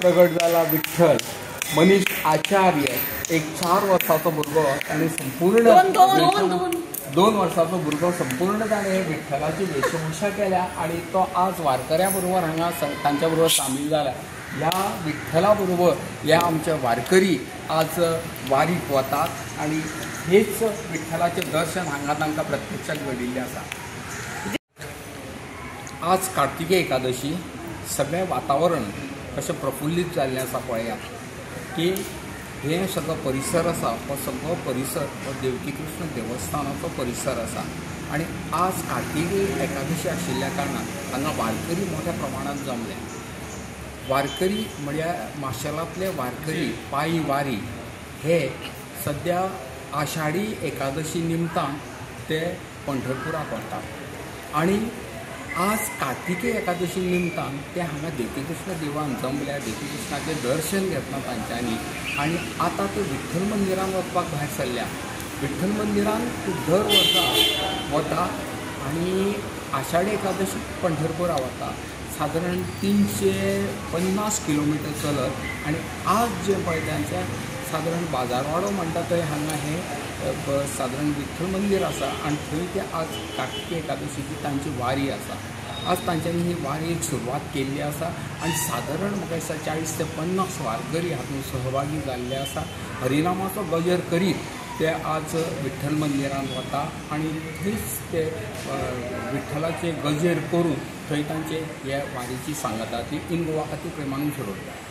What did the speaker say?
प्रगट झाला विठ्ठल मनीष आचार्य एक 4 वर्षाचा मुलगा आणि संपूर्ण 2 वर्षाचा मुलगा संपूर्ण त्याने विठ्ठलाची वेशभूषा केल्या आणि तो आज वारकऱ्याबरोबर हांगा तांच्याबरोबर सामील झाला। या विठ्ठलाबरोबर या आमचे वारकरी आज वारीक वतात आणि हेच विठ्ठलाचे दर्शन हांगा तांकां प्रत्यक्षात घडिल्लें आसा। आज कार्तिकी एकादशी सगळें वातावरण कशें प्रफुल्लीत जाल्लें आसा पळयात की हे सगळो परिसर आसा हो सगळो परिसर हो देवकी कृष्ण देवस्थानाचो परिसर आसा आणि आज कार्तिकी एकादशी आशिल्ल्या कारणान हांगा वारकरी मोठ्या प्रमाणात जमले। वारकरी म्हळ्यार माशेलांतले वारकरी पायी वारी हे सद्या आषाढी एकादशी निमतान ते पंढरपुराक वतात आणि आज कार्तिकी एकादशी निमतान ते हांगा देवकी कृष्ण देवान जमल्या, देवकी कृष्णाचें दर्शन घेतना तांच्यांनी आणि आता ते विठ्ठल मंदिरान वचपाक भायर सरल्या। विठ्ठल मंदिरान दर वर्सा वता आणि आषाढी एकादशी पंढरपुरा वता साधारण 350 किलोमीटर चलत आणि आज जे पळय त्यांचे साधारण बाजारवाडो म्हणटा थंय हांगा हे साधारण विठ्ठल मंदिर आसा आणि थंय ते आज कार्तिकी एकादशीची तांची वारी आसा। आज तांच्यांनी ही वारीक सुरवात केल्ली आसा आणि साधारण म्हाका दिसता 40 ते 50 वारकरी हातूंत सहभागी जाल्ले आसा। हरिनामाचो गजर करीत ते आज विठ्ठल मंदिरान वता आणि थंयच ते विठ्ठलाचे गजेर करून थंय तांचे हे वारीची सांगता ती इन गोवा खातीर प्रेमानूच सोडटा।